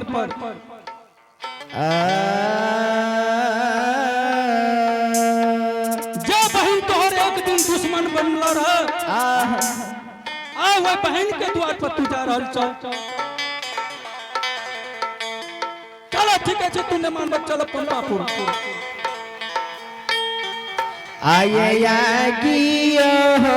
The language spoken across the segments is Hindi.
द्वार पर जो बहन तोहर एक दिन दुश्मन बनल रह आ वो बहन के द्वार पर तू जा रहल चल चलो ठीक है तूने मान बच चलो पंपापुर आये गियो हो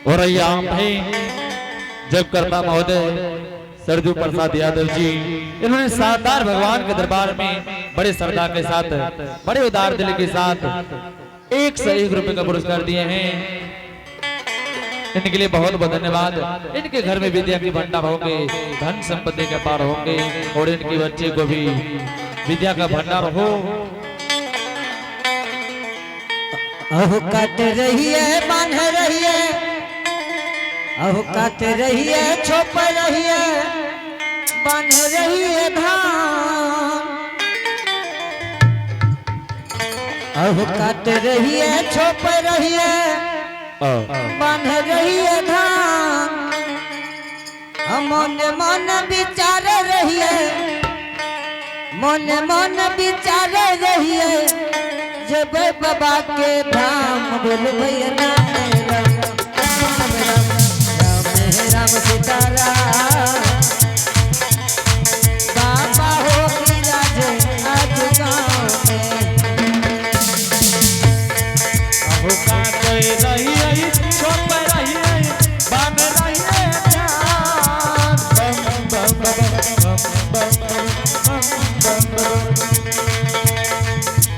और यहाँ भाई जब करता महोदय सरजू प्रसाद यादव जी, इन्होंने सादार भगवान के दरबार में बड़े श्रद्धा के साथ, बड़े उदार दिल के साथ 101 रुपए का पुरस्कार दिए हैं। इनके लिए बहुत बहुत धन्यवाद। इनके घर में विद्या की भंडार होंगे, धन संपत्ति के पार होंगे और इनके बच्चे को भी विद्या का भंडार हो। अहो कट रही है, बांध रही है, अहो कट रही है, छोप रही है, बांध रही है धान। अहो काट रही है छोप रही है बन रही है धान मन मन विचार रही है मन मन विचार रही है जब बाबा के धाम बोल भैया राम राम सीताराम बाबा हो विराज आज गाँव में अहो काट रही है छोप रही है बन रही है जान बम बम बम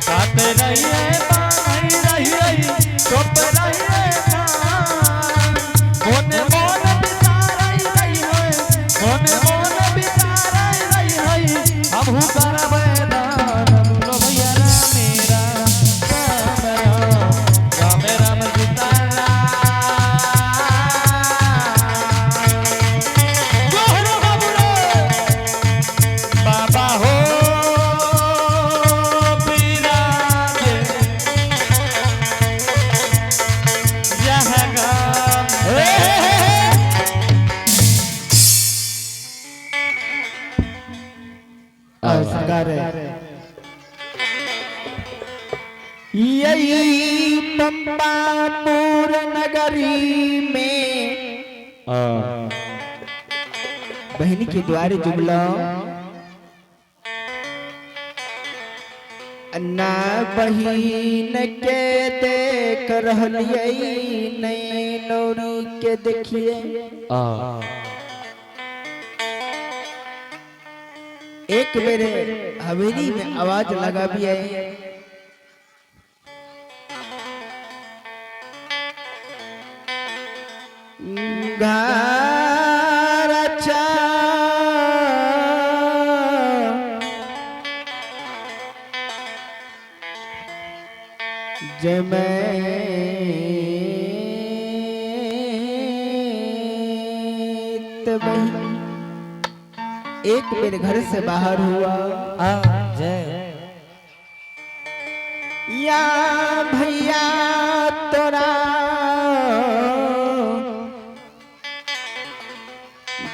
काट रही है बन रही है छोप रही है जान मोने मोन बिचार रही है मोने मोन बिचार रही है हम हूँ करब दान लो भैया मेरा राम राम सीताराम गोहरो बाबूरो बाबा हो विराज यह गाम यही पंपापुर नगरी में बहन के द्वारे जुमला अन्ना बहिन के देख रहलिए नई नौरी के देखिए एक मेरे हवेली में आवाज लगा भी है घर अच्छा एक मेरे घर से बाहर हुआ या भैया तोरा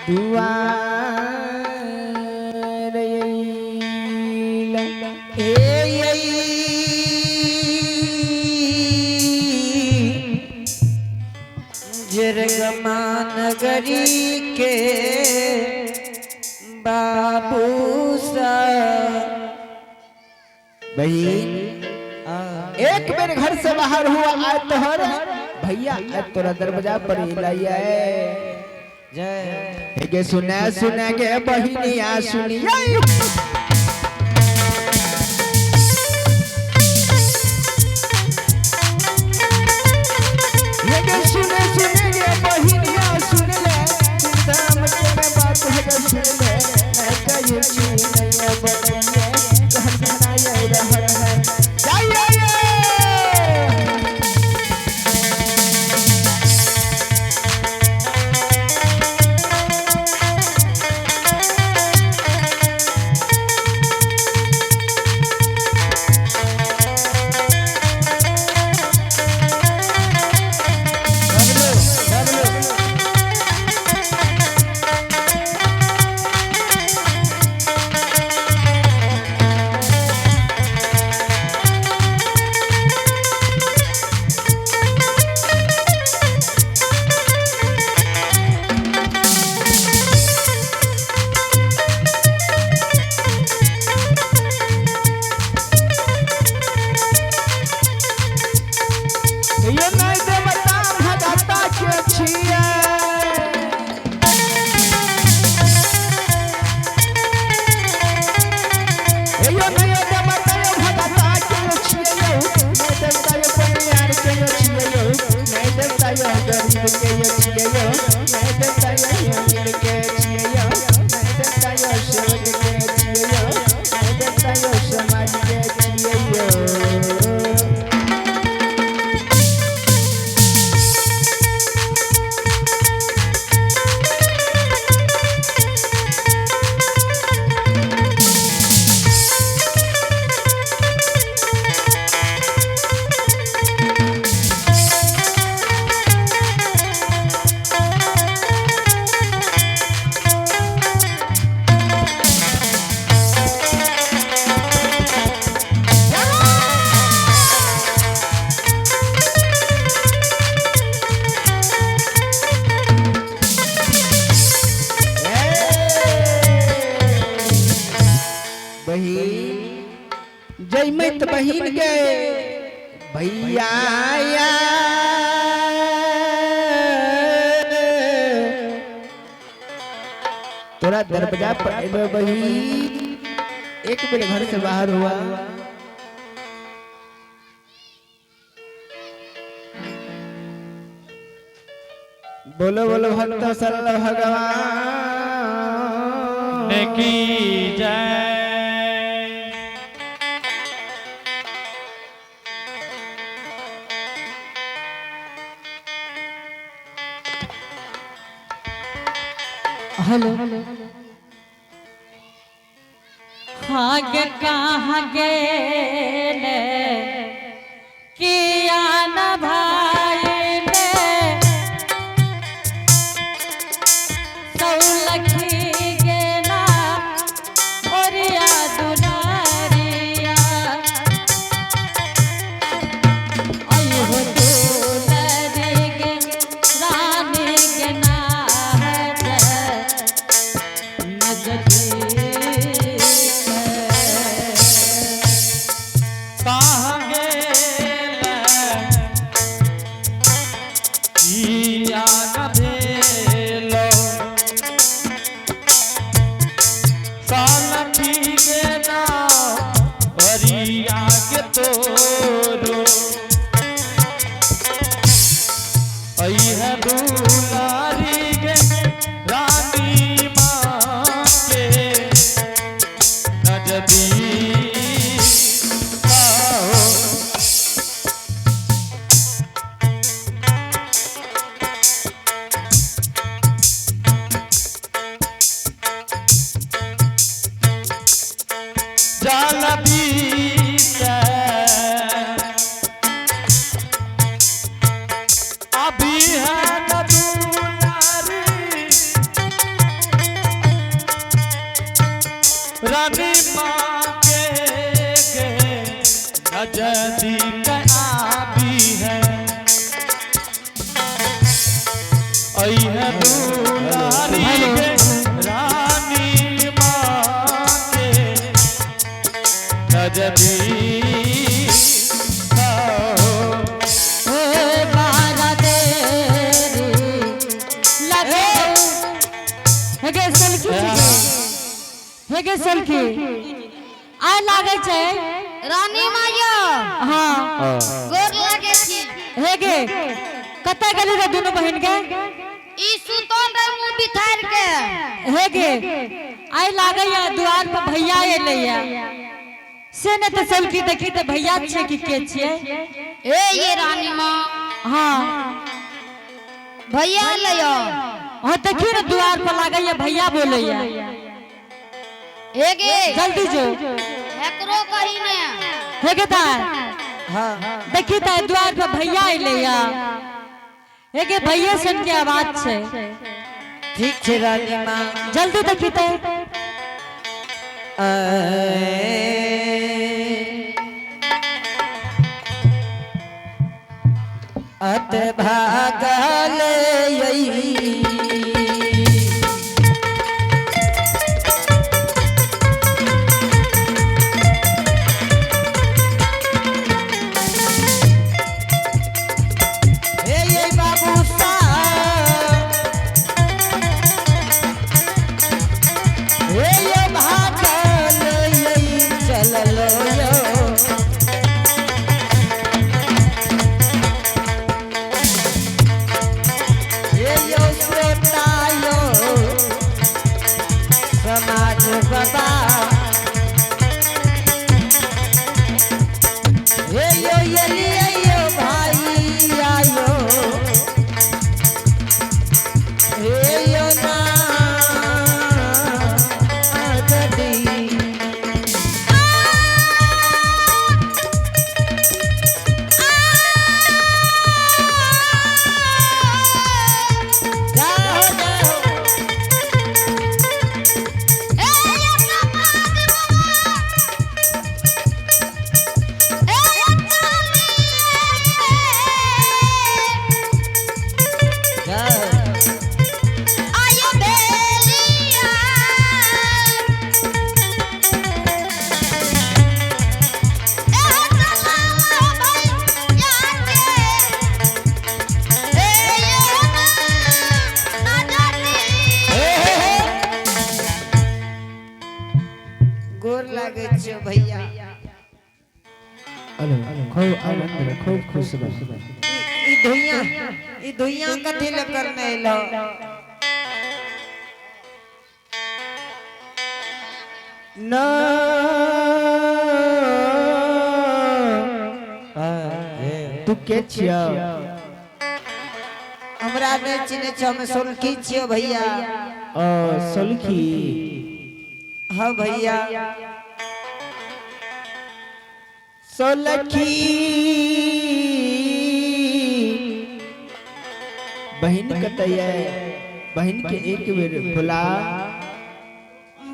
दुआर जरगमा नगरी के बाबू सा बहन एक मेरे घर से बाहर हुआ आज तोहर भैया आज तोरा दरवाजा पर लाया जय के सुना के बहिनिया सुनिया सुने के बहिनिया सुन ले शाम के में बात है के सुन ले मैं कहीं नहीं बदले कहना ये रहर है बहिन जय मत बहिन गए भैया आया तोरा दरवाजा पर बहिन एक बेर घर से बाहर हुआ बोलो बोलो भक्त सरल भगवान की जय। हेलो हाँ कहाँ गेले किया न भाई ने सौलखी गेला ओरिया दुलारिया आई हो दुलारी गे रानी के नाज रानी माँ के नजदी आबी है आई है दुलारी के रानी माँ के नजदी हेगे सलखी आय लागे छै रानी माया हाँ गोर लागे छी हेगे कतय गेली रे दुनू बहिन के ई सुतन रे मुंह बिथार के हेगे आय लागे या द्वार पर भैया एलैया से ने त सलखी देखी त भैया छै कि के छियै ए ये रानी मां हाँ भैया लयो हां देखी रे द्वार पर लागे या भैया बोलैया हेगे जल्दी जो एकरो कही ने हेगे ता हाँ देखी ता द्वार पर भैया एलैया हेगे भैया सन के आवाज छै ठीक छे रानी माँ जल्दी देखी ता अत भागल यई yo गोर लागे छो भैया खूब आनंद रहो, खूब खुश रहो। ई धुइयां कथी ले करने लो ना तू के छिया? हमरा ने चिने छो हम सोलखी छियो भैया सोलखी। हाँ भैया सोलखी बहन कतैया? बहन के एक बेर बुला।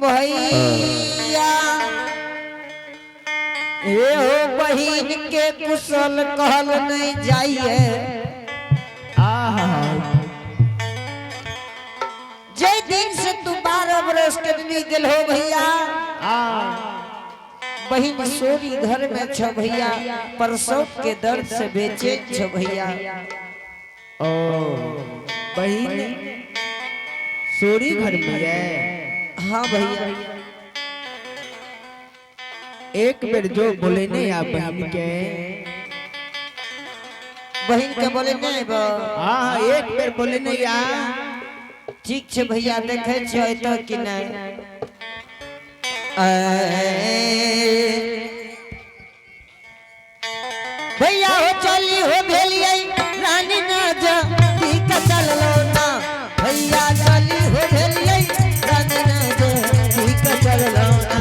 भैया हे हो बहिन के कुशल कहल नहीं जाइए जय दिन से तू 12 बरस के दिन गेल हो भैया बहिन सोरी घर में छो भैया प्रसव के दर्द से बेचैन छो भैया ओ बहन सोरी घर में है। हाँ भैया एक बेर जो बोले नहीं आप बहन के बोले नहीं बा हाँ एक बेर बोले नहीं आ। ठीक छे भैया देखे छो तो कि नहीं भैया हो चली हो भेलिए रानी ना जा ठीक चल लो ना भैया चली हो भेलिए रानी ना जा ठीक चल लो ना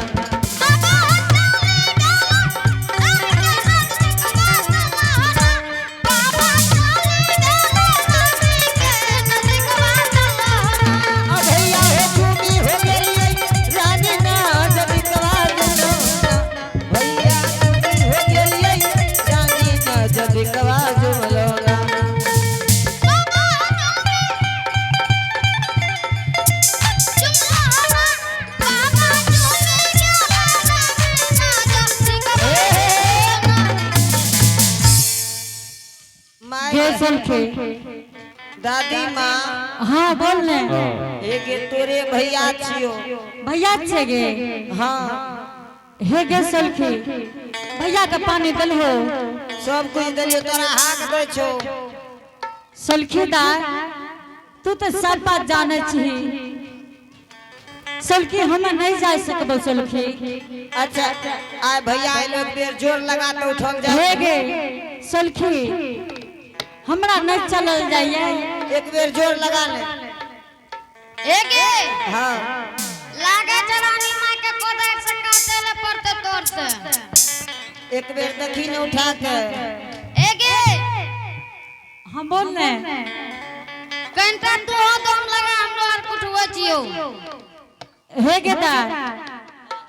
भैया हो झूमी हो भेलिए रानी ना जा दिखवा दो भैया झूमी हो भेलिए रानी ना जा दिखवा दो के सोलखी। दादी माँ हाँ बोल ले एक तोरे भैया छियो भैया छे गे। हाँ हे गे सोलखी भैया के पानी दल हो। सब कुछ दलियो तोरा हाथ दे छो सोलखीदार तू तो सब बात जाने छी। सोलखी हम नहीं जा सकबो सोलखी। अच्छा आय भैया आइ लोग बेर जोर लगा तो उठल जा हे गे सोलखी हमरा नहीं चलल जाइए। एक बेर जोर लगा ले एगे हाँ लागे जवानी मां के कोदार से काटे ले पड़ते तोर से एक बेर देखी न उठा के एगे हम बोल ले कंटा तू हो दम लगा हमरो और कुछ हो जियो हे गे दार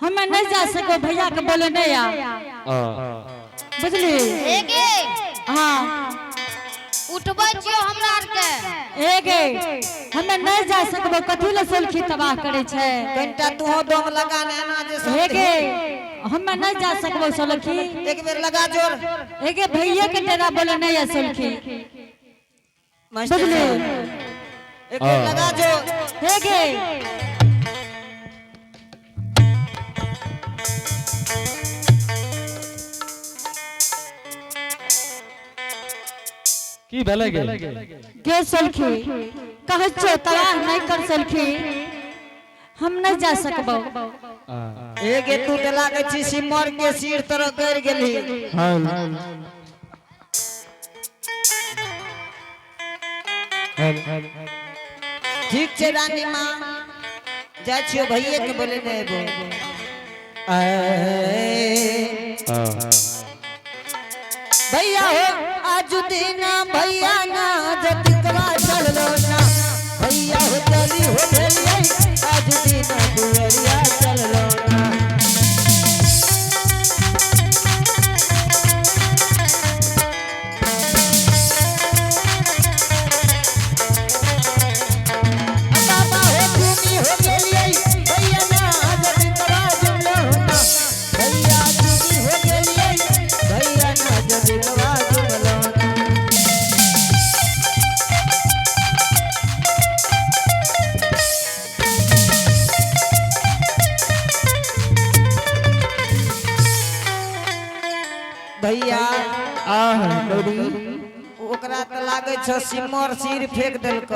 हम नहीं जा सको भैया के बोले नहीं आ बुझली। एगे हाँ उठबै छियो हमरा आर के हे गे हम नहीं जा सकबो कथी ले सोलखी तबाह करे छे। घंटा तू हो दम लगा ने ना जे सब हे गे हम नहीं जा सकबो सोलखी। एक बेर लगा जोर हे गे भैया के तेरा बोले नहीं है सोलखी मास्टर बुझली। साहब, एक बेर लगा जोर हे गे की भेले गे? गे सोलखी कह छो तबाह नहीं कर सोलखी हम नहीं जा सकबो। एक तू तो लागे छी सिमर के सिर तरह कर गेली ठीक छे रानी माँ जा छियो भैया के बोले नहीं बो भैया हो आज दिन भैया ना जतिकवा चल लो ना भैया हो चली हो भेलिए आज दिन दुवरिया चल लो ना बाबा हो झूमी हो गेलिए भैया ना जतिकवा चल लो ना भैया झूमी हो गेलिए भैया ना जतिकवा चल लो ना भैया आह डोरी ओकरा त लागे छ सिमर सिर फेंक देलक